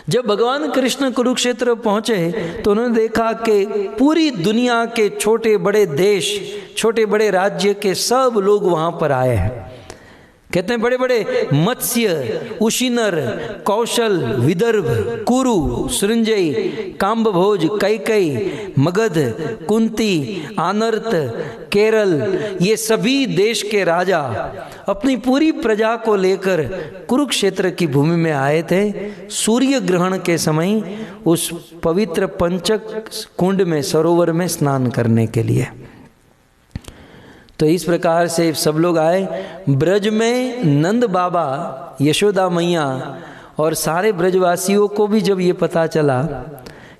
जब भगवान कृष्ण कुरुक्षेत्र पहुंचे तो उन्होंने देखा कि पूरी दुनिया के छोटे बड़े देश, छोटे बड़े राज्य के सब लोग वहां पर आए हैं। कहते हैं बड़े बड़े मत्स्य, उशिनर, कौशल, विदर्भ, कुरु, सृंजय, काम्बभोज, कैकई, मगध, कुंती, आनर्त, केरल, ये सभी देश के राजा अपनी पूरी प्रजा को लेकर कुरुक्षेत्र की भूमि में आए थे सूर्य ग्रहण के समय उस पवित्र पंचक कुंड में, सरोवर में स्नान करने के लिए। तो इस प्रकार से सब लोग आए। ब्रज में नंद बाबा, यशोदा मैया और सारे ब्रजवासियों को भी जब ये पता चला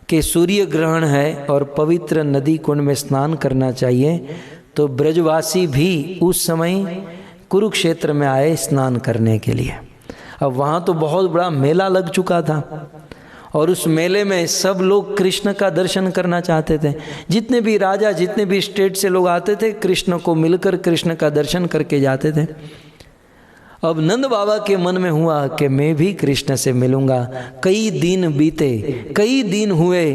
कि सूर्य ग्रहण है और पवित्र नदी कुंड में स्नान करना चाहिए, तो ब्रजवासी भी उस समय कुरुक्षेत्र में आए स्नान करने के लिए। अब वहाँ तो बहुत बड़ा मेला लग चुका था और उस मेले में सब लोग कृष्ण का दर्शन करना चाहते थे। जितने भी राजा, जितने भी स्टेट से लोग आते थे, कृष्ण को मिलकर कृष्ण का दर्शन करके जाते थे। अब नंद बाबा के मन में हुआ कि मैं भी कृष्ण से मिलूंगा। कई दिन बीते, कई दिन हुए,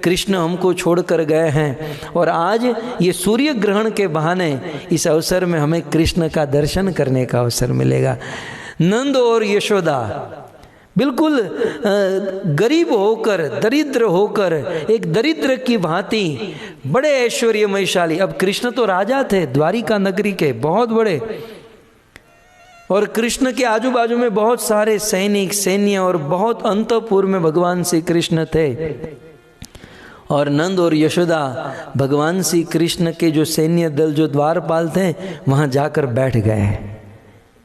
कृष्ण हमको छोड़कर गए हैं और आज ये सूर्य ग्रहण के बहाने इस अवसर में हमें कृष्ण का दर्शन करने का अवसर मिलेगा। नंद और यशोदा बिल्कुल गरीब होकर, दरिद्र होकर, एक दरिद्र की भांति बड़े ऐश्वर्यमयशाली। अब कृष्ण तो राजा थे द्वारिका नगरी के, बहुत बड़े, और कृष्ण के आजू बाजू में बहुत सारे सैनिक, सैन्य और बहुत अंतपुर में भगवान श्री कृष्ण थे। और नंद और यशोदा भगवान श्री कृष्ण के जो सैन्य दल, जो द्वारपाल थे, वहां जाकर बैठ गए।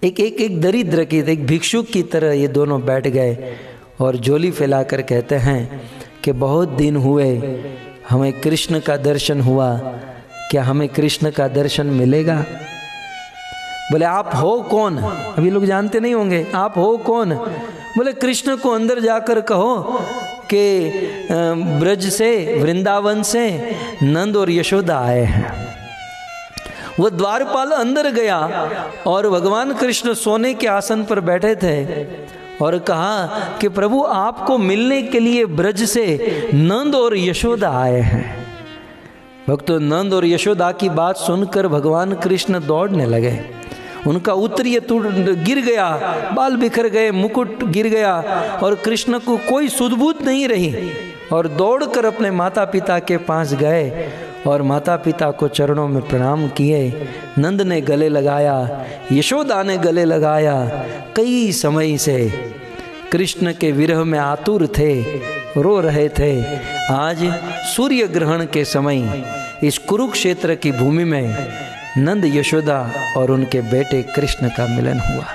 एक दरिद्र की, एक भिक्षुक की तरह ये दोनों बैठ गए और झोली फैलाकर कहते हैं कि बहुत दिन हुए हमें कृष्ण का दर्शन हुआ, क्या हमें कृष्ण का दर्शन मिलेगा? बोले आप हो कौन? अभी लोग जानते नहीं होंगे, आप हो कौन? बोले कृष्ण को अंदर जाकर कहो कि ब्रज से, वृंदावन से नंद और यशोदा आए हैं। वो द्वारपाल अंदर गया और भगवान कृष्ण सोने के आसन पर बैठे थे और कहा कि प्रभु आपको मिलने के लिए ब्रज से नंद और यशोदा आए हैं। भक्तों, नंद और यशोदा की बात सुनकर भगवान कृष्ण दौड़ने लगे। उनका उत्तरीय गिर गया, बाल बिखर गए, मुकुट गिर गया और कृष्ण को कोई सुध-बूध नहीं रही और दौड़कर अपने माता पिता के पास गए और माता पिता को चरणों में प्रणाम किए। नंद ने गले लगाया, यशोदा ने गले लगाया। कई समय से कृष्ण के विरह में आतुर थे, रो रहे थे। आज सूर्य ग्रहण के समय इस कुरुक्षेत्र की भूमि में नंद, यशोदा और उनके बेटे कृष्ण का मिलन हुआ।